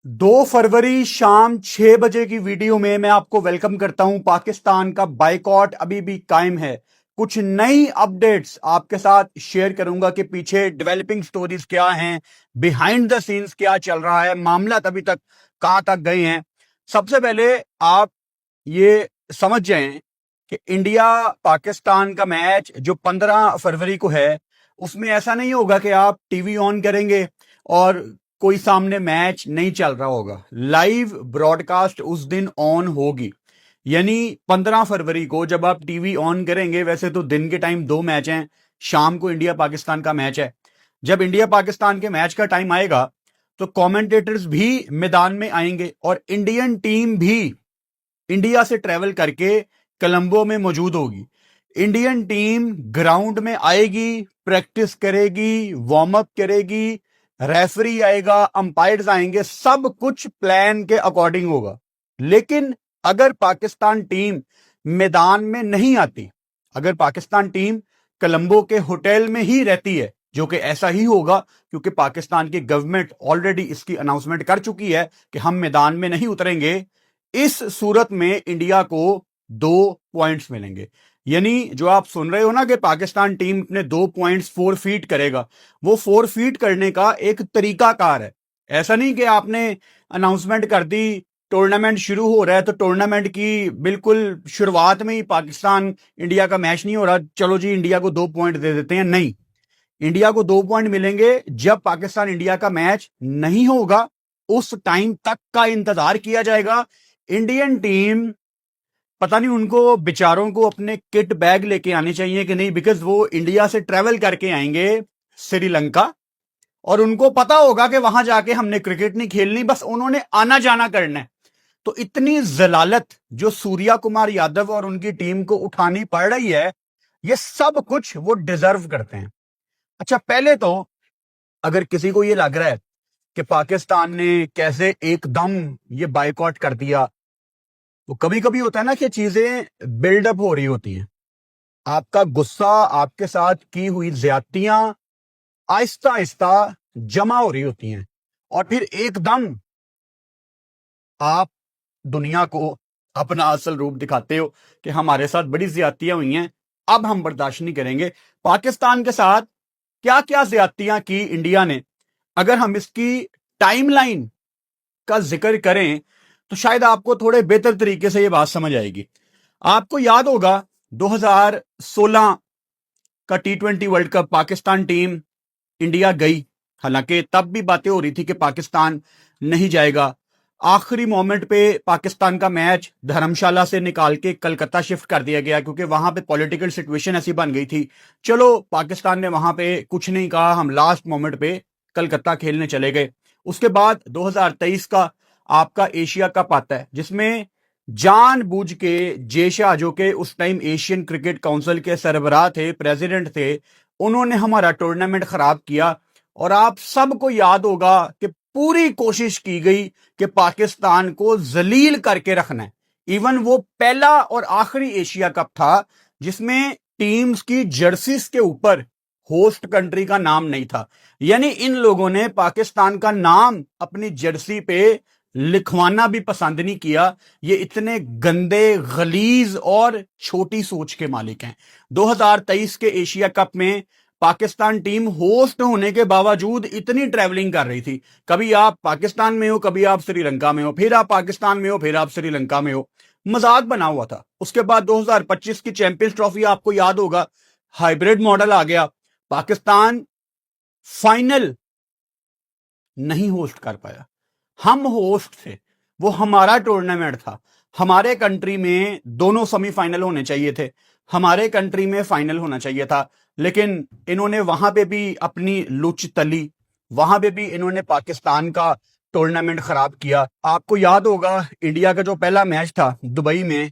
2 फरवरी शाम 6 बजे की वीडियो में मैं आपको वेलकम करता हूं। पाकिस्तान का बायकॉट अभी भी कायम है। कुछ नई अपडेट्स आपके साथ शेयर करूंगा कि पीछे डेवलपिंग स्टोरीज क्या हैं, बिहाइंड द सीन्स क्या चल रहा है, मामला अभी तक कहां तक गए हैं। सबसे पहले आप ये समझ जाएं कि इंडिया पाकिस्तान का मैच जो 15 फरवरी को है, उसमें ऐसा नहीं होगा कि आप टीवी ऑन करेंगे और कोई सामने मैच नहीं चल रहा होगा। लाइव ब्रॉडकास्ट उस दिन ऑन होगी। यानी 15 फरवरी को जब आप टीवी ऑन करेंगे, वैसे तो दिन के टाइम 2 मैच हैं, शाम को इंडिया पाकिस्तान का मैच है। जब इंडिया पाकिस्तान के मैच का टाइम आएगा तो कमेंटेटर्स भी मैदान में आएंगे और इंडियन टीम भी इंडिया से ट्रेवल करके कोलंबो में मौजूद होगी। इंडियन टीम ग्राउंड में आएगी, प्रैक्टिस करेगी, वार्म अप करेगी, रेफरी आएगा, अंपायर्स आएंगे, सब कुछ प्लान के अकॉर्डिंग होगा। लेकिन अगर पाकिस्तान टीम मैदान में नहीं आती, अगर पाकिस्तान टीम कोलंबो के होटल में ही रहती है, जो कि ऐसा ही होगा क्योंकि पाकिस्तान की गवर्नमेंट ऑलरेडी इसकी अनाउंसमेंट कर चुकी है कि हम मैदान में नहीं उतरेंगे, इस सूरत में इंडिया को 2 पॉइंट्स मिलेंगे। यानी जो आप सुन रहे हो ना कि पाकिस्तान टीम अपने 2 पॉइंट्स 4 फीट करेगा, वो 4 फीट करने का एक तरीकाकार है। ऐसा नहीं कि आपने अनाउंसमेंट कर दी, टूर्नामेंट शुरू हो रहा है तो टूर्नामेंट की बिल्कुल शुरुआत में ही पाकिस्तान इंडिया का मैच नहीं हो रहा, चलो जी इंडिया को 2 पॉइंट दे देते हैं। नहीं, इंडिया को 2 पॉइंट मिलेंगे जब पाकिस्तान इंडिया का मैच नहीं होगा। उस टाइम तक का इंतजार किया जाएगा। इंडियन टीम, पता नहीं उनको बेचारों को अपने किट बैग लेके आने चाहिए कि नहीं, बिकॉज वो इंडिया से ट्रेवल करके आएंगे श्रीलंका और उनको पता होगा कि वहां जाके हमने क्रिकेट नहीं खेलनी, बस उन्होंने आना जाना करना है। तो इतनी जलालत जो सूर्या कुमार यादव और उनकी टीम को उठानी पड़ रही है, ये सब कुछ वो डिजर्व करते हैं। अच्छा, पहले तो अगर किसी को ये लग रहा है कि पाकिस्तान ने कैसे एकदम ये बायकॉट कर दिया, तो कभी कभी होता है ना कि चीजें बिल्डअप हो रही होती हैं। आपका गुस्सा, आपके साथ की हुई ज्यादतियां आहिस्ता आहिस्ता जमा हो रही होती हैं और फिर एकदम आप दुनिया को अपना असल रूप दिखाते हो कि हमारे साथ बड़ी ज्यादतियां हुई हैं, अब हम बर्दाश्त नहीं करेंगे। पाकिस्तान के साथ क्या क्या ज्यादतियां की इंडिया ने, अगर हम इसकी टाइमलाइन का जिक्र करें तो शायद आपको थोड़े बेहतर तरीके से यह बात समझ आएगी। आपको याद होगा 2016 का T20 world cup Pakistan team India गई, हालांकि तब भी बातें हो रही थी कि पाकिस्तान नहीं जाएगा। आखिरी मोमेंट पे पाकिस्तान का मैच धर्मशाला से निकाल के कलकत्ता शिफ्ट कर दिया गया क्योंकि वहां पे पॉलिटिकल सिचुएशन ऐसी बन गई थी। चलो, पाकिस्तान ने वहां पे कुछ नहीं कहा, हम लास्ट मोमेंट पे कलकत्ता खेलने चले गए। उसके बाद 2023 का आपका एशिया कप आता है, जिसमें जानबूझ के जे शाह, जो कि उस टाइम एशियन क्रिकेट काउंसिल के सरबराह थे, प्रेसिडेंट थे, उन्होंने हमारा टूर्नामेंट खराब किया। और आप सबको याद होगा कि पूरी कोशिश की गई कि पाकिस्तान को जलील करके रखना है। इवन वो पहला और आखिरी एशिया कप था जिसमें टीम्स की जर्सीज के ऊपर होस्ट कंट्री का नाम नहीं था। यानी इन लोगों ने पाकिस्तान का नाम अपनी जर्सी पे लिखवाना भी पसंद नहीं किया। ये इतने गंदे, गलीज और छोटी सोच के मालिक हैं। 2023 के एशिया कप में पाकिस्तान टीम होस्ट होने के बावजूद इतनी ट्रैवलिंग कर रही थी, कभी आप पाकिस्तान में हो, कभी आप श्रीलंका में हो, फिर आप पाकिस्तान में हो, फिर आप श्रीलंका में हो, मजाक बना हुआ था। उसके बाद 2025 की चैंपियंस ट्रॉफी आपको याद होगा, हाइब्रिड मॉडल आ गया, पाकिस्तान फाइनल नहीं होस्ट कर पाया। हम होस्ट थे, वो हमारा टूर्नामेंट था, हमारे कंट्री में दोनों सेमीफाइनल होने चाहिए थे, हमारे कंट्री में फाइनल होना चाहिए था। लेकिन इन्होंने वहां पे भी अपनी लुच तली, वहां पे भी इन्होंने पाकिस्तान का टूर्नामेंट खराब किया। आपको याद होगा इंडिया का जो पहला मैच था दुबई में,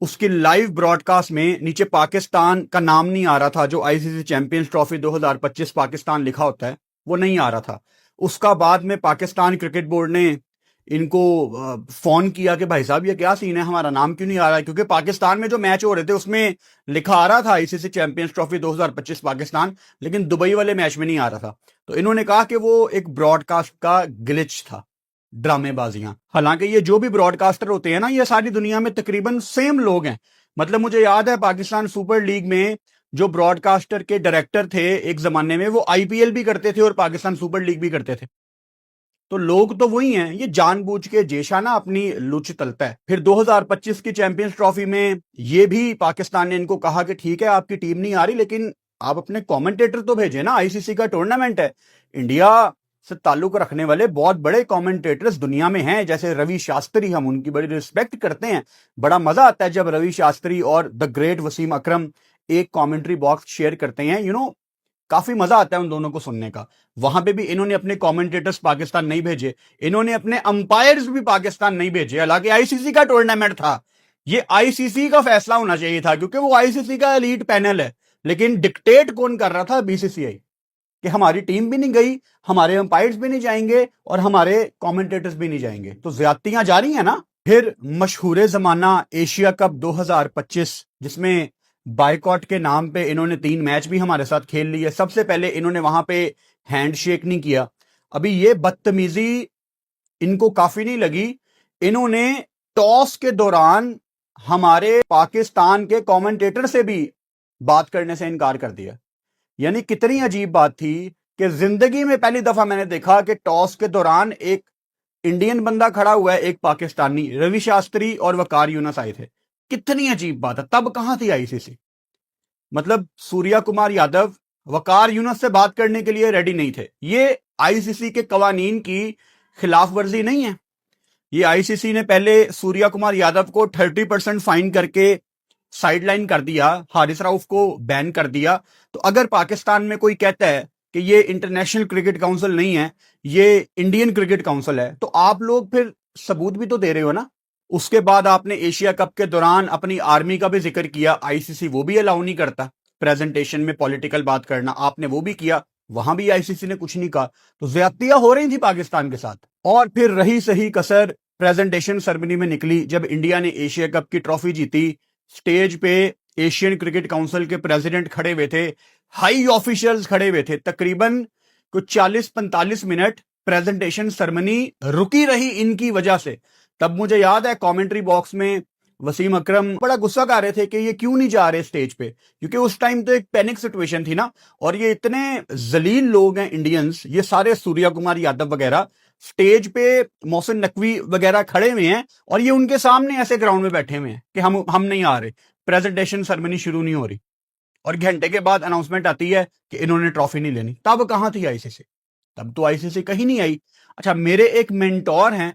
उसकी लाइव ब्रॉडकास्ट में नीचे पाकिस्तान का नाम नहीं आ रहा था, जो आईसीसी चैंपियंस ट्रॉफी 2025 पाकिस्तान लिखा होता है वो नहीं आ रहा था। उसका बाद में पाकिस्तान क्रिकेट बोर्ड ने इनको फोन किया कि भाई साहब ये क्या सीन है, हमारा नाम क्यों नहीं आ रहा है, क्योंकि पाकिस्तान में जो मैच हो रहे थे उसमें लिखा आ रहा था आईसीसी चैंपियंस ट्रॉफी 2025 पाकिस्तान, लेकिन दुबई वाले मैच में नहीं आ रहा था। तो इन्होंने कहा कि वो एक ब्रॉडकास्ट का ग्लिच था। ड्रामेबाजियां। हालांकि ये जो भी ब्रॉडकास्टर होते हैं ना, ये सारी दुनिया में तकरीबन सेम लोग हैं। मतलब मुझे याद है पाकिस्तान सुपर लीग में जो ब्रॉडकास्टर के डायरेक्टर थे एक जमाने में, वो आईपीएल भी करते थे और पाकिस्तान सुपर लीग भी करते थे। तो लोग तो वही हैं, ये जानबूझ के जेशा ना अपनी लुच तलता है। फिर 2025 की चैंपियंस ट्रॉफी में ये भी पाकिस्तान ने इनको कहा कि ठीक है आपकी टीम नहीं आ रही, लेकिन आप अपने कमेंटेटर तो भेजे ना, आईसीसी का टूर्नामेंट है। इंडिया से ताल्लुक रखने वाले बहुत बड़े कमेंटेटर्स दुनिया में हैं, जैसे रवि शास्त्री, हम उनकी बड़ी रिस्पेक्ट करते हैं। बड़ा मजा आता है जब रवि शास्त्री और द ग्रेट वसीम अकरम एक कमेंट्री बॉक्स शेयर करते हैं। काफी मजा आता है उन दोनों को सुनने का। वहां पे भी इन्होंने अपने कमेंटेटर्स पाकिस्तान नहीं भेजे, इन्होंने अपने अंपायर्स भी पाकिस्तान नहीं भेजे। हालांकि आईसीसी का टूर्नामेंट था, ये आईसीसी का फैसला होना चाहिए था, क्योंकि वो आईसीसी का एलीट पैनल है। लेकिन डिक्टेट कौन कर रहा था? बीसीसीआई। कि हमारी टीम भी नहीं गई, हमारे अंपायर्स भी नहीं जाएंगे और हमारे कमेंटेटर्स भी नहीं जाएंगे, तो ज्यादतियां जारी है ना। फिर मशहूर जमाना एशिया कप 2025, जिसमें बाइकॉट के नाम पे इन्होंने 3 मैच भी हमारे साथ खेल लिए। सबसे पहले इन्होंने वहां पे हैंडशेक नहीं किया। अभी ये बदतमीजी इनको काफी नहीं लगी, इन्होंने टॉस के दौरान हमारे पाकिस्तान के कमेंटेटर से भी बात करने से इनकार कर दिया। यानी कितनी अजीब बात थी कि जिंदगी में पहली दफा मैंने देखा कि टॉस के दौरान एक इंडियन बंदा खड़ा हुआ है, एक पाकिस्तानी, रवि शास्त्री और वकार यूनुस आए थे। कितनी अजीब बात है। तब कहां थी आईसीसी? मतलब सूर्या कुमार यादव वकार यूनुस से बात करने के लिए रेडी नहीं थे। ये आईसीसी के कवानीन की खिलाफ वर्जी नहीं है। ये आईसीसी ने पहले सूर्या कुमार यादव को 30% फाइन करके साइडलाइन कर दिया, हारिस राउफ को बैन कर दिया। तो अगर पाकिस्तान में कोई कहता है कि ये इंटरनेशनल क्रिकेट काउंसिल नहीं है, ये इंडियन क्रिकेट काउंसिल है, तो आप लोग फिर सबूत भी तो दे रहे हो ना। उसके बाद आपने एशिया कप के दौरान अपनी आर्मी का भी जिक्र किया, आईसीसी वो भी अलाउ नहीं करता प्रेजेंटेशन में पॉलिटिकल बात करना, आपने वो भी किया, वहां भी आईसीसी ने कुछ नहीं कहा। तो ज्यादतियां हो रही थी पाकिस्तान के साथ। और फिर रही सही कसर प्रेजेंटेशन सेरेमनी में निकली, जब इंडिया ने एशिया कप की ट्रॉफी जीती। स्टेज पे एशियन क्रिकेट काउंसिल के प्रेसिडेंट खड़े हुए थे, हाई ऑफिशियल्स खड़े हुए थे। तकरीबन कुछ 40-45 मिनट प्रेजेंटेशन सेरेमनी रुकी रही इनकी वजह से। तब मुझे याद है कमेंट्री बॉक्स में वसीम अकरम बड़ा गुस्सा कर रहे थे कि ये क्यों नहीं जा रहे स्टेज पे, क्योंकि उस टाइम तो एक पैनिक सिचुएशन थी ना। और ये इतने जलील लोग हैं इंडियंस, ये सारे सूर्या कुमार यादव वगैरह स्टेज पे मोहसिन नकवी वगैरह खड़े हुए हैं और ये उनके सामने ऐसे ग्राउंड में बैठे हुए हैं कि हम नहीं आ रहे, प्रेजेंटेशन सेरेमनी शुरू नहीं हो रही। और घंटे के बाद अनाउंसमेंट आती है कि इन्होंने ट्रॉफी नहीं लेनी। तब कहां थी आईसीसी? तब तो आईसीसी कहीं नहीं आई। अच्छा, मेरे एक मेंटोर हैं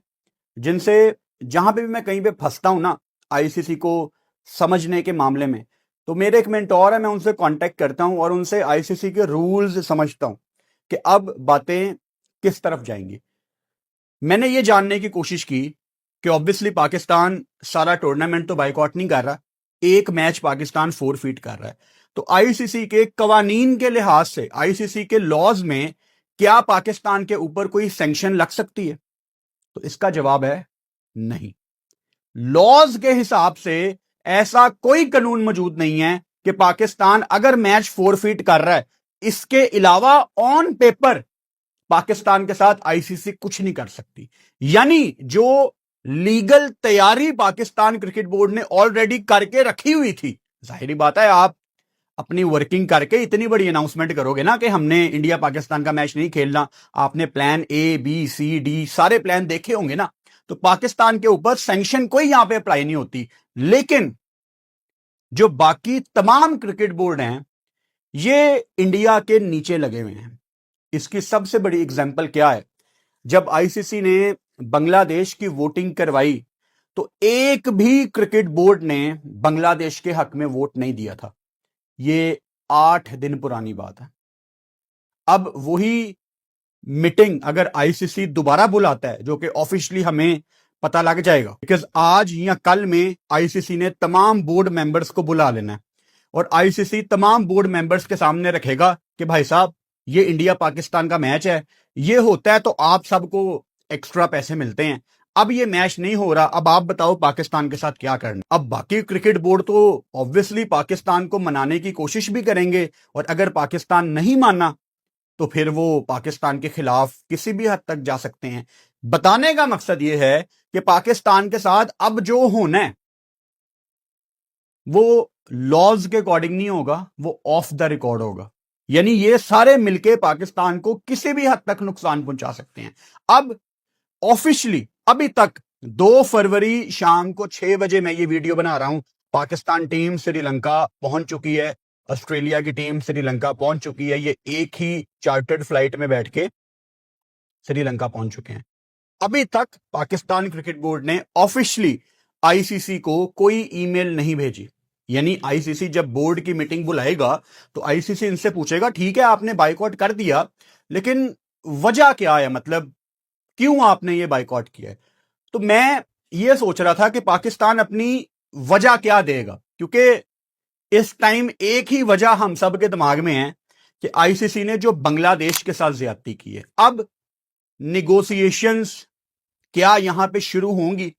जिनसे जहां पे भी मैं कहीं पे फंसता हूं ना आईसीसी को समझने के मामले में, तो मेरे एक मेंटोर है, मैं उनसे कांटेक्ट करता हूं और उनसे आईसीसी के रूल्स समझता हूं कि अब बातें किस तरफ जाएंगी। मैंने ये जानने की कोशिश की कि ऑब्वियसली पाकिस्तान सारा टूर्नामेंट तो बाइकआउट नहीं कर रहा, एक मैच पाकिस्तान फोरफीट कर रहा है। तो आईसीसी के कवानीन के लिहाज से, आईसीसी के लॉज में क्या पाकिस्तान के ऊपर कोई सैंक्शन लग सकती है? तो इसका जवाब है नहीं। लॉज के हिसाब से ऐसा कोई कानून मौजूद नहीं है कि पाकिस्तान अगर मैच फोरफीट कर रहा है, इसके अलावा ऑन पेपर पाकिस्तान के साथ आईसीसी कुछ नहीं कर सकती। यानी जो लीगल तैयारी पाकिस्तान क्रिकेट बोर्ड ने ऑलरेडी करके रखी हुई थी, जाहिर बात है आप अपनी वर्किंग करके इतनी बड़ी अनाउंसमेंट करोगे ना कि हमने इंडिया पाकिस्तान का मैच नहीं खेलना, आपने plan A B C D सारे प्लान देखे होंगे ना, तो पाकिस्तान के ऊपर सैंक्शन कोई यहां पे अप्लाई नहीं होती। लेकिन जो बाकी तमाम क्रिकेट बोर्ड हैं, ये इंडिया के नीचे लगे हुए हैं। इसकी सबसे बड़ी एग्जांपल क्या है? जब आईसीसी ने बांग्लादेश की वोटिंग करवाई, तो एक भी क्रिकेट बोर्ड ने बांग्लादेश के हक में वोट नहीं दिया था। ये 8 दिन पुरानी बात है। अब वही मीटिंग अगर आईसीसी दोबारा बुलाता है, जो कि ऑफिशियली हमें पता लग जाएगा, बिकॉज आज या कल में आईसीसी ने तमाम बोर्ड मेंबर्स को बुला लेना है और आईसीसी तमाम बोर्ड मेंबर्स के सामने रखेगा कि भाई साहब ये इंडिया पाकिस्तान का मैच है, ये होता है तो आप सबको एक्स्ट्रा पैसे मिलते हैं। अब ये मैच नहीं हो रहा, अब आप बताओ पाकिस्तान के साथ क्या करना। अब बाकी क्रिकेट बोर्ड तो ऑब्वियसली पाकिस्तान को मनाने की कोशिश भी करेंगे और अगर पाकिस्तान नहीं माना तो फिर वो पाकिस्तान के खिलाफ किसी भी हद तक जा सकते हैं। बताने का मकसद यह है कि पाकिस्तान के साथ अब जो होना है वो लॉज के अकॉर्डिंग नहीं होगा, वो ऑफ द रिकॉर्ड होगा। यानी ये सारे मिलके पाकिस्तान को किसी भी हद तक नुकसान पहुंचा सकते हैं। अब ऑफिशियली अभी तक 2 फरवरी शाम को 6 बजे मैं ये वीडियो बना रहा हूं, पाकिस्तान टीम श्रीलंका पहुंच चुकी है, ऑस्ट्रेलिया की टीम श्रीलंका पहुंच चुकी है। ये एक ही चार्टर्ड फ्लाइट में बैठ के श्रीलंका पहुंच चुके हैं। अभी तक पाकिस्तान क्रिकेट बोर्ड ने ऑफिशियली आईसीसी को कोई ईमेल नहीं भेजी। यानी आईसीसी जब बोर्ड की मीटिंग बुलाएगा तो आईसीसी इनसे पूछेगा, ठीक है आपने बाइकआउट कर दिया, लेकिन वजह क्या है, मतलब क्यों आपने ये बाइकआउट किया है। तो मैं ये सोच रहा था कि पाकिस्तान अपनी वजह क्या देगा, क्योंकि इस टाइम एक ही वजह हम सब के दिमाग में है कि आईसीसी ने जो बांग्लादेश के साथ ज्यादती की है। अब निगोशिएशंस क्या यहां पे शुरू होंगी?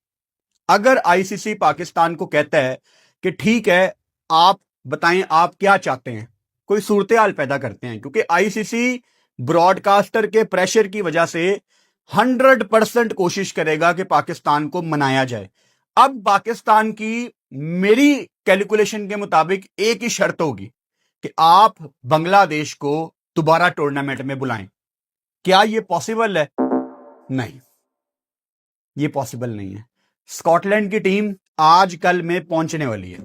अगर आईसीसी पाकिस्तान को कहता है कि ठीक है आप बताएं आप क्या चाहते हैं, कोई सूरत हाल पैदा करते हैं, क्योंकि आईसीसी ब्रॉडकास्टर के प्रेशर की वजह से 100% कोशिश करेगा कि पाकिस्तान को मनाया जाए। अब पाकिस्तान की मेरी कैलकुलेशन के मुताबिक एक ही शर्त होगी कि आप बांग्लादेश को दोबारा टूर्नामेंट में बुलाएं। क्या यह पॉसिबल है? नहीं, यह पॉसिबल नहीं है। स्कॉटलैंड की टीम आज कल में पहुंचने वाली है,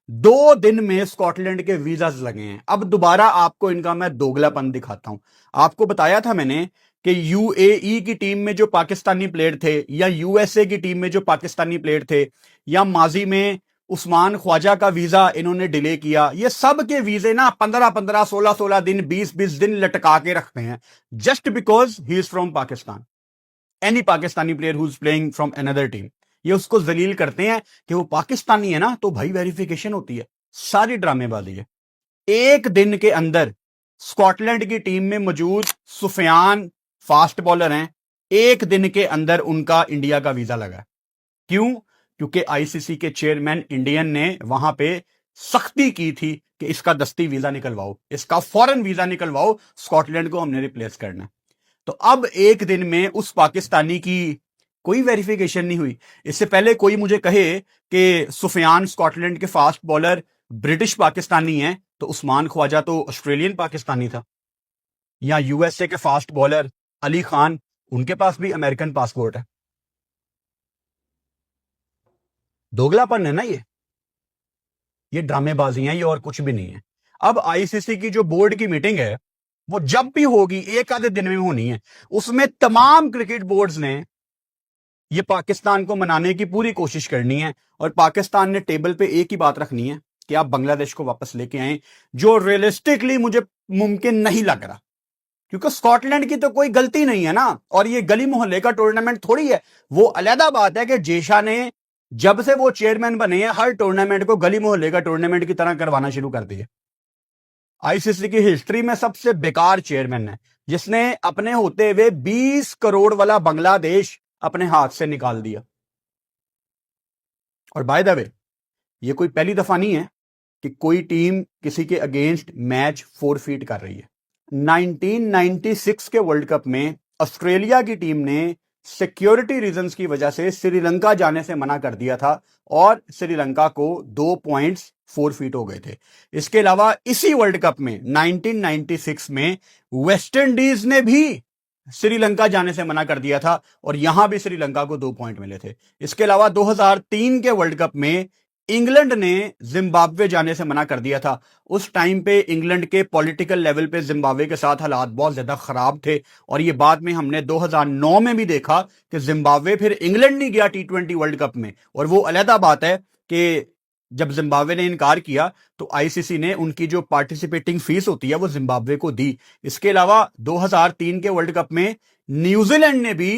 2 दिन में स्कॉटलैंड के वीजास लगे हैं। अब दोबारा आपको इनका मैं दोगलापन दिखाता हूं। आपको बताया था मैंने कि यूएई की टीम में जो पाकिस्तानी प्लेयर थे, या यूएसए की टीम में जो पाकिस्तानी प्लेयर थे, या माजी में उस्मान ख्वाजा का वीजा इन्होंने डिले किया, ये सब के वीजे ना 15-15, 16-16 दिन, 20-20 दिन लटका के रखते हैं, just because he is from Pakistan. Any Pakistani player who is playing from another team, ये उसको जलील करते हैं कि वो पाकिस्तानी है ना, तो भाई वेरिफिकेशन होती है। सारी ड्रामेबाजी है। एक दिन के अंदर स्कॉटलैंड की टीम में मौजूद सुफियान फास्ट बॉलर हैं, एक दिन के अंदर उनका इंडिया का वीजा लगा। क्यों? क्योंकि आईसीसी के चेयरमैन इंडियन ने वहां पे सख्ती की थी कि इसका दस्ती वीजा निकलवाओ, इसका फॉरेन वीजा निकलवाओ, स्कॉटलैंड को हमने रिप्लेस करना। तो अब एक दिन में उस पाकिस्तानी की कोई वेरिफिकेशन नहीं हुई। इससे पहले कोई मुझे कहे कि सुफियान स्कॉटलैंड के फास्ट बॉलर ब्रिटिश पाकिस्तानी हैं, तो उस्मान ख्वाजा तो ऑस्ट्रेलियन पाकिस्तानी था। या यूएसए के फास्ट बॉलर अली खान, उनके पास भी अमेरिकन पासपोर्ट है। दोगलापन है ना ये ड्रामेबाजी है, ये और कुछ भी नहीं है। अब आईसीसी की जो बोर्ड की मीटिंग है वो जब भी होगी, एक आधे दिन में होनी है, उसमें तमाम क्रिकेट बोर्ड्स ने ये पाकिस्तान को मनाने की पूरी कोशिश करनी है, और पाकिस्तान ने टेबल पे एक ही बात रखनी है कि आप बांग्लादेश को वापस लेके आए, जो रियलिस्टिकली मुझे मुमकिन नहीं लग रहा, क्योंकि स्कॉटलैंड की तो कोई गलती नहीं है ना, और ये गली मोहल्ले का टूर्नामेंट थोड़ी है। वो अलहदा बात है कि जेशा ने जब से वो चेयरमैन बने हैं हर टूर्नामेंट को गली मोहल्ले का टूर्नामेंट की तरह करवाना शुरू कर दिया। आईसीसी की हिस्ट्री में सबसे बेकार चेयरमैन है, जिसने अपने होते हुए 20 करोड़ वाला बांग्लादेश अपने हाथ से निकाल दिया। और बाय द वे, ये कोई पहली दफा नहीं है कि कोई टीम किसी के अगेंस्ट मैच फोरफीट कर रही है। 1996 के वर्ल्ड कप में ऑस्ट्रेलिया की टीम ने सिक्योरिटी रीजंस की वजह से श्रीलंका जाने से मना कर दिया था, और श्रीलंका को 2 पॉइंट्स फोरफीट हो गए थे। इसके अलावा इसी वर्ल्ड कप में 1996 में वेस्ट इंडीज ने भी श्रीलंका जाने से मना कर दिया था, और यहां भी श्रीलंका को 2 पॉइंट मिले थे। इसके अलावा 2003 के वर्ल्ड कप में इंग्लैंड ने जिम्बाब्वे जाने से मना कर दिया था। उस टाइम पे इंग्लैंड के पॉलिटिकल लेवल पे जिम्बाब्वे के साथ हालात बहुत ज्यादा खराब थे, और ये बाद में हमने 2009 में भी देखा कि जिम्बाब्वे फिर इंग्लैंड नहीं गया T20 वर्ल्ड कप में। और वो अलहदा बात है कि जब जिम्बाब्वे ने इनकार किया तो आईसीसी ने उनकी जो पार्टिसिपेटिंग फीस होती है वो जिम्बाब्वे को दी। इसके अलावा 2003 के वर्ल्ड कप में न्यूजीलैंड ने भी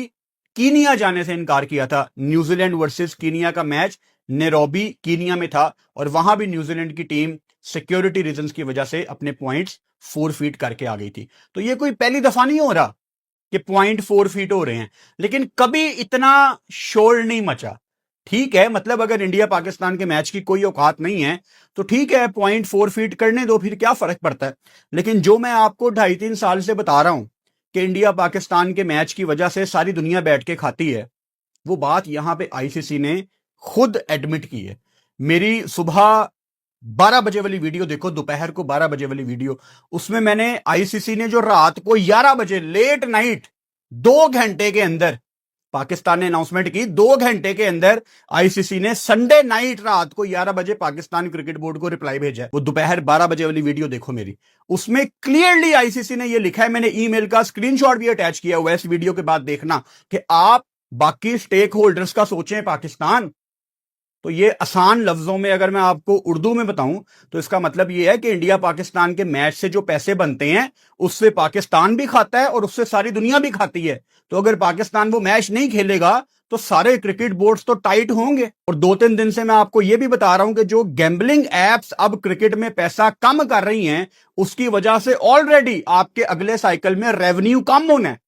कीनिया जाने से इनकार किया था। न्यूजीलैंड वर्सेस कीनिया का मैच नैरोबी कीनिया में था, और वहां भी न्यूजीलैंड की टीम सिक्योरिटी रीजंस की वजह से अपने पॉइंट्स फोरफीट करके आ गई थी। तो ये कोई पहली दफा नहीं हो रहा कि पॉइंट फोरफीट हो रहे हैं, लेकिन कभी इतना शोर नहीं मचा। ठीक है, मतलब अगर इंडिया पाकिस्तान के मैच की कोई औकात नहीं है तो ठीक है, पॉइंट फोरफीट करने दो, फिर क्या फर्क पड़ता है। लेकिन जो मैं आपको 2.5-3 साल से बता रहा हूं कि इंडिया पाकिस्तान के मैच की वजह से सारी दुनिया बैठ के खाती है, वो बात यहां पे आईसीसी ने खुद एडमिट की है। मेरी सुबह 12 बजे वाली वीडियो देखो, दोपहर को 12 बजे वाली वीडियो, उसमें मैंने आईसीसी ने जो रात को 11 बजे लेट नाइट 2 घंटे के अंदर पाकिस्तान ने अनाउंसमेंट की, 2 घंटे के अंदर आईसीसी ने संडे नाइट रात को 11 बजे पाकिस्तान क्रिकेट बोर्ड को रिप्लाई भेजा है। वो दोपहर 12 बजे वाली वीडियो देखो मेरी, उसमें क्लियरली आईसीसी ने ये लिखा है, मैंने ईमेल का स्क्रीनशॉट भी अटैच किया हुआ है, इस वीडियो के बाद देखना, कि आप बाकी स्टेक होल्डर्स का सोचें पाकिस्तान। तो ये आसान लफ्जों में अगर मैं आपको उर्दू में बताऊं तो इसका मतलब ये है कि इंडिया पाकिस्तान के मैच से जो पैसे बनते हैं उससे पाकिस्तान भी खाता है और उससे सारी दुनिया भी खाती है। तो अगर पाकिस्तान वो मैच नहीं खेलेगा तो सारे क्रिकेट बोर्ड्स तो टाइट होंगे। और 2-3 दिन से मैं आपको यह भी बता रहा हूं कि जो गैम्बलिंग एप्स अब क्रिकेट में पैसा कम कर रही हैं, उसकी वजह से ऑलरेडी आपके अगले साइकिल में रेवेन्यू कम होना है।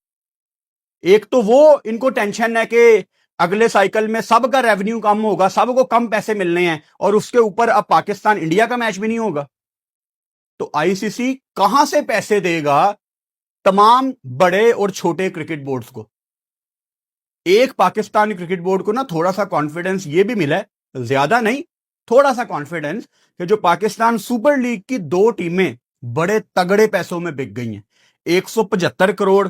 एक तो वो इनको टेंशन है कि अगले साइकिल में सबका रेवेन्यू कम होगा, सबको कम पैसे मिलने हैं, और उसके ऊपर अब पाकिस्तान इंडिया का मैच भी नहीं होगा। तो आईसीसी कहां से पैसे देगा तमाम बड़े और छोटे क्रिकेट बोर्ड्स को? एक पाकिस्तान क्रिकेट बोर्ड को ना थोड़ा सा कॉन्फिडेंस ये भी मिला है, ज्यादा नहीं, थोड़ा सा कॉन्फिडेंस, कि जो पाकिस्तान सुपर लीग की 2 टीमें बड़े तगड़े पैसों में बिक गई हैं, 175 करोड़,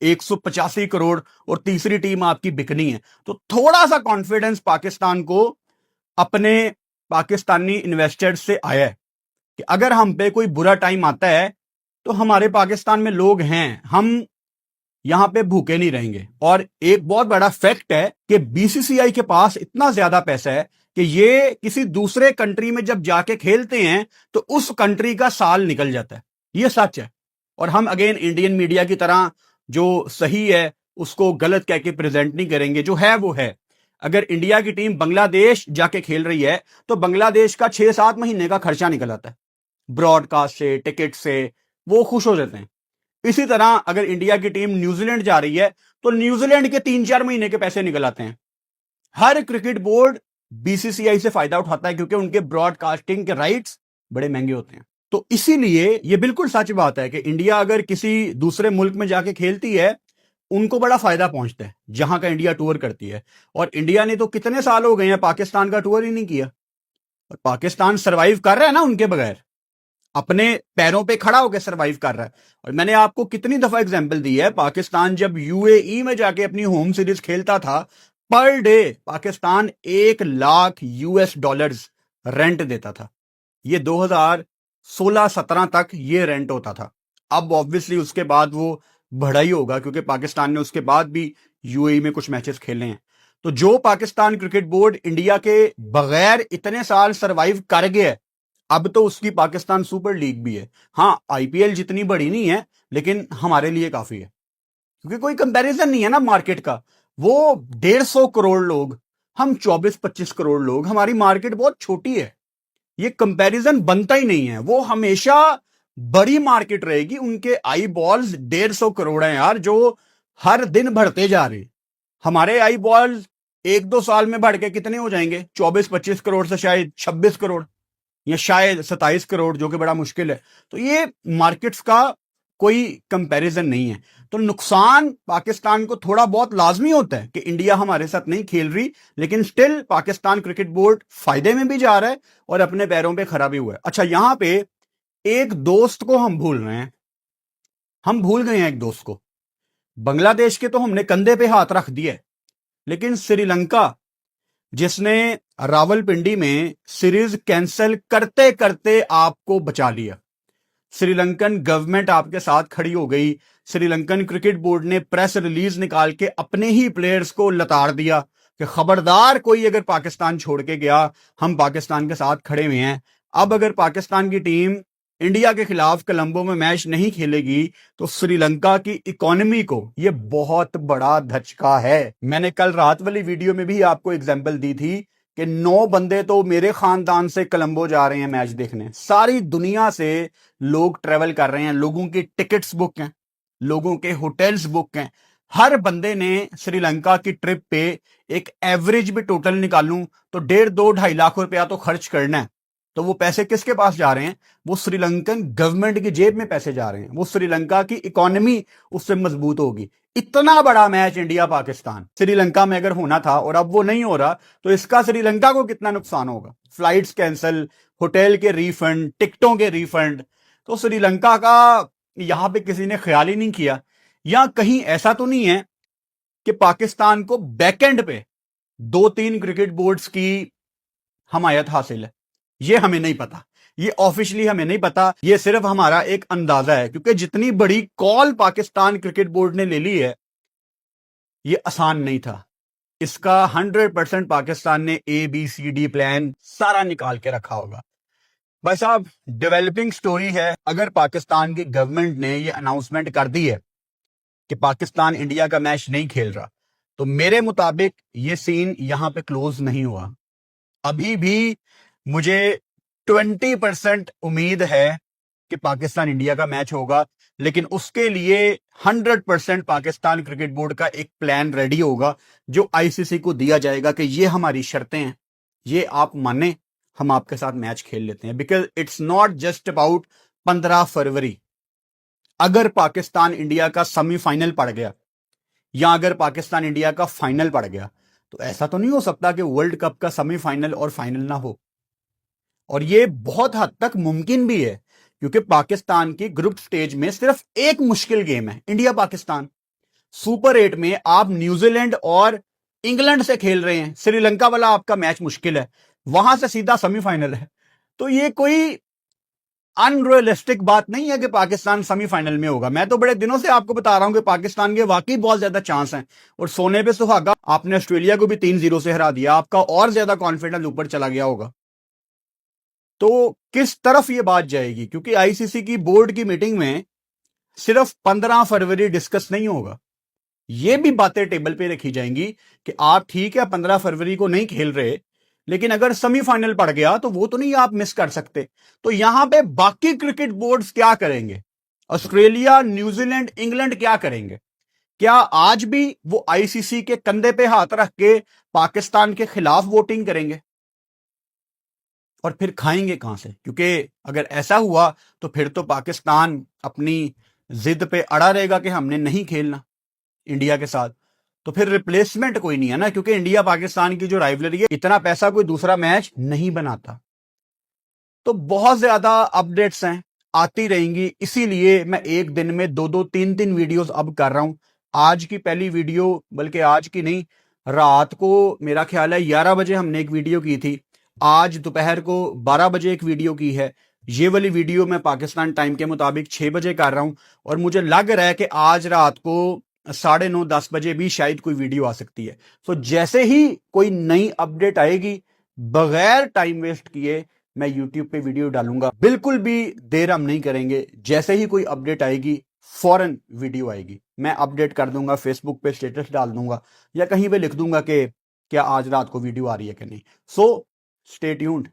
185 करोड़, और तीसरी टीम आपकी बिकनी है। तो थोड़ा सा कॉन्फिडेंस पाकिस्तान को अपने पाकिस्तानी इन्वेस्टर्स से आया है कि अगर हम पे कोई बुरा टाइम आता है तो हमारे पाकिस्तान में लोग हैं, हम यहां पे भूखे नहीं रहेंगे। और एक बहुत बड़ा फैक्ट है कि बीसीसीआई के पास इतना ज्यादा पैसा है कि ये किसी दूसरे कंट्री में जब जाके खेलते हैं तो उस कंट्री का साल निकल जाता है। ये सच है। और हम अगेन इंडियन मीडिया की तरह जो सही है उसको गलत कह के प्रेजेंट नहीं करेंगे, जो है वो है। अगर इंडिया की टीम बांग्लादेश जाके खेल रही है तो बांग्लादेश का 6-7 महीने का खर्चा निकल आता है, ब्रॉडकास्ट से, टिकट से, वो खुश हो जाते हैं। इसी तरह अगर इंडिया की टीम न्यूजीलैंड जा रही है तो न्यूजीलैंड के 3-4 महीने के पैसे निकल आते हैं। हर क्रिकेट बोर्ड बीसीसीआई से फायदा उठाता है क्योंकि उनके ब्रॉडकास्टिंग के राइट्स बड़े महंगे होते हैं। तो इसीलिए ये बिल्कुल सच बात है कि इंडिया अगर किसी दूसरे मुल्क में जाके खेलती है उनको बड़ा फायदा पहुंचता है जहां का इंडिया टूर करती है। और इंडिया ने तो कितने साल हो गए हैं पाकिस्तान का टूर ही नहीं किया, और पाकिस्तान सरवाइव कर रहा है ना उनके बगैर, अपने पैरों पे खड़ा होकर सरवाइव कर रहा है। और मैंने आपको कितनी दफा एग्जांपल दी है, पाकिस्तान जब यूएई में जाके अपनी होम सीरीज खेलता था, per day Pakistan 1 lakh US dollars rent देता था। ये 2016-17 तक ये रेंट होता था। अब ऑब्वियसली उसके बाद वो बढ़ा ही होगा क्योंकि पाकिस्तान ने उसके बाद भी यूएई में कुछ मैचेस खेले हैं। तो जो पाकिस्तान क्रिकेट बोर्ड इंडिया के बगैर इतने साल सरवाइव कर गया, अब तो उसकी पाकिस्तान सुपर लीग भी है। हां, आईपीएल जितनी बड़ी नहीं है लेकिन हमारे लिए काफी है क्योंकि कोई कंपैरिजन नहीं है ना मार्केट का। वो 150 करोड़ लोग, हम 24-25 करोड़ लोग, हमारी मार्केट बहुत छोटी है, ये कंपैरिजन बनता ही नहीं है। वो हमेशा बड़ी मार्केट रहेगी, उनके आई बॉल्स 150 करोड़ हैं यार, जो हर दिन बढ़ते जा रहे। हमारे आई बॉल्स 1-2 साल में बढ़ के कितने हो जाएंगे? 24-25 करोड़ से शायद 26 करोड़ या शायद 27 करोड़, जो कि बड़ा मुश्किल है। तो ये मार्केट्स का कोई कंपैरिजन नहीं है। तो नुकसान पाकिस्तान को थोड़ा बहुत लाजमी होता है कि इंडिया हमारे साथ नहीं खेल रही, लेकिन स्टिल पाकिस्तान क्रिकेट बोर्ड फायदे में भी जा रहा है और अपने पैरों पे खड़ा भी हुआ है। अच्छा, यहां पे एक दोस्त को हम भूल रहे हैं, हम भूल गए हैं एक दोस्त को। बांग्लादेश के तो हमने कंधे पे हाथ रख दिया, लेकिन श्रीलंका जिसने रावलपिंडी में सीरीज कैंसिल करते करते आपको बचा लिया, श्रीलंकन गवर्नमेंट आपके साथ खड़ी हो गई। श्रीलंकन क्रिकेट बोर्ड ने प्रेस रिलीज निकाल के अपने ही प्लेयर्स को लताड़ दिया कि खबरदार कोई अगर पाकिस्तान छोड़ के गया, हम पाकिस्तान के साथ खड़े हुए हैं। अब अगर पाकिस्तान की टीम इंडिया के खिलाफ कोलंबो में मैच नहीं खेलेगी तो श्रीलंका की इकोनॉमी को यह बहुत बड़ा धचका है। मैंने कल रात वाली वीडियो में भी आपको एग्जांपल दी थी कि 9 बंदे तो मेरे खानदान से कोलंबो जा रहे हैं मैच देखने। सारी दुनिया से लोग ट्रेवल कर रहे हैं, लोगों की टिकट्स बुक हैं, लोगों के होटल्स बुक हैं। हर बंदे ने श्रीलंका की ट्रिप पे एक एवरेज भी टोटल निकालूं तो 1.5-2-2.5 लाख रुपया तो खर्च करना है। तो वो पैसे किसके पास जा रहे हैं? वो श्रीलंकन गवर्नमेंट की जेब में पैसे जा रहे हैं। वो श्रीलंका की इकोनॉमी उससे मजबूत होगी। इतना बड़ा मैच इंडिया पाकिस्तान श्रीलंका में अगर होना था और अब वो नहीं हो रहा, तो इसका श्रीलंका को कितना नुकसान होगा? फ्लाइट्स कैंसिल, होटल के रिफंड, टिकटों के रिफंड। तो श्रीलंका का यहां पे किसी ने ख्याल ही नहीं किया। या कहीं ऐसा तो नहीं है कि पाकिस्तान को बैकएंड पे 2-3 क्रिकेट बोर्ड्स की हमायत हासिल है? ये हमें नहीं पता, ये ऑफिशियली हमें नहीं पता, ये सिर्फ हमारा एक अंदाजा है, क्योंकि जितनी बड़ी कॉल पाकिस्तान क्रिकेट बोर्ड ने ले ली है, ये आसान नहीं था। इसका 100% पाकिस्तान ने ABCD प्लान सारा निकाल के रखा होगा। भाई साहब, डेवलपिंग स्टोरी है। अगर पाकिस्तान की गवर्नमेंट ने ये अनाउंसमेंट कर दी है कि पाकिस्तान इंडिया का मैच नहीं खेल रहा, तो मेरे मुताबिक ये सीन यहां पे क्लोज नहीं हुआ। अभी भी मुझे 20% उम्मीद है कि पाकिस्तान इंडिया का मैच होगा, लेकिन उसके लिए 100% पाकिस्तान क्रिकेट बोर्ड का एक प्लान रेडी होगा जो ICC को दिया जाएगा कि ये हमारी शर्तें हैं, ये आप माने, हम आपके साथ मैच खेल लेते हैं। Because it's not just about 15 फरवरी। अगर पाकिस्तान इंडिया का सेमीफाइनल पड़ गया या अगर पाकिस्तान इंडिया का फाइनल पड़ गया, तो ऐसा तो नहीं हो सकता कि वर्ल्ड कप का सेमीफाइनल और फाइनल ना हो। और ये बहुत हद तक मुमकिन भी है, क्योंकि पाकिस्तान की ग्रुप स्टेज में सिर्फ एक मुश्किल गेम है, इंडिया पाकिस्तान। सुपर 8 में आप न्यूजीलैंड और इंग्लैंड से खेल रहे हैं। श्रीलंका वाला आपका मैच मुश्किल है, वहां से सीधा सेमीफाइनल है। तो ये कोई अनरियलिस्टिक बात नहीं है कि पाकिस्तान सेमीफाइनल में होगा। मैं तो बड़े दिनों से आपको बता रहा हूं कि पाकिस्तान के वाकई बहुत ज्यादा चांस हैं। और सोने पे सुहागा, आपने ऑस्ट्रेलिया को भी 3-0 से हरा दिया, आपका और ज्यादा कॉन्फिडेंस ऊपर चला गया होगा। तो किस तरफ ये बात जाएगी? क्योंकि ICC की बोर्ड की मीटिंग में सिर्फ 15 फरवरी डिस्कस नहीं होगा, ये भी बातें टेबल पे रखी जाएंगी कि आप ठीक है 15 फरवरी को नहीं खेल रहे, लेकिन अगर सेमीफाइनल पड़ गया तो वो तो नहीं आप मिस कर सकते। तो यहां पे बाकी क्रिकेट बोर्ड्स क्या करेंगे? ऑस्ट्रेलिया, न्यूजीलैंड, इंग्लैंड क्या करेंगे? क्या आज भी वो ICC के कंधे पे हाथ रख के पाकिस्तान के खिलाफ वोटिंग करेंगे? और फिर खाएंगे कहां से? क्योंकि अगर ऐसा हुआ तो फिर तो पाकिस्तान अपनी जिद पे अड़ा रहेगा कि हमने नहीं खेलना इंडिया के साथ। तो फिर रिप्लेसमेंट कोई नहीं है ना, क्योंकि इंडिया पाकिस्तान की जो राइवलरी है, इतना पैसा कोई दूसरा मैच नहीं बनाता। तो बहुत ज्यादा अपडेट्स हैं, आती रहेंगी। इसीलिए मैं एक दिन में 2-2, 3-3 वीडियोस अब कर रहा हूं। आज की पहली वीडियो, बल्कि आज की नहीं, रात को मेरा ख्याल है 11 बजे हमने एक वीडियो की थी। आज दोपहर को 12 बजे एक वीडियो की है। ये वाली वीडियो मैं पाकिस्तान टाइम के मुताबिक 6 बजे कर रहा हूं। और मुझे लग रहा है कि आज रात को 9:30, 10 बजे भी शायद कोई वीडियो आ सकती है। तो जैसे ही कोई नई अपडेट आएगी, बगैर टाइम वेस्ट किए मैं YouTube पे वीडियो डालूंगा। बिल्कुल भी देर हम नहीं करेंगे। जैसे ही कोई अपडेट आएगी, फौरन वीडियो आएगी, मैं अपडेट कर दूंगा, फेसबुक पे स्टेटस डाल दूंगा या कहीं पे लिख दूंगा कि क्या आज रात को वीडियो आ रही है कि नहीं। So stay tuned.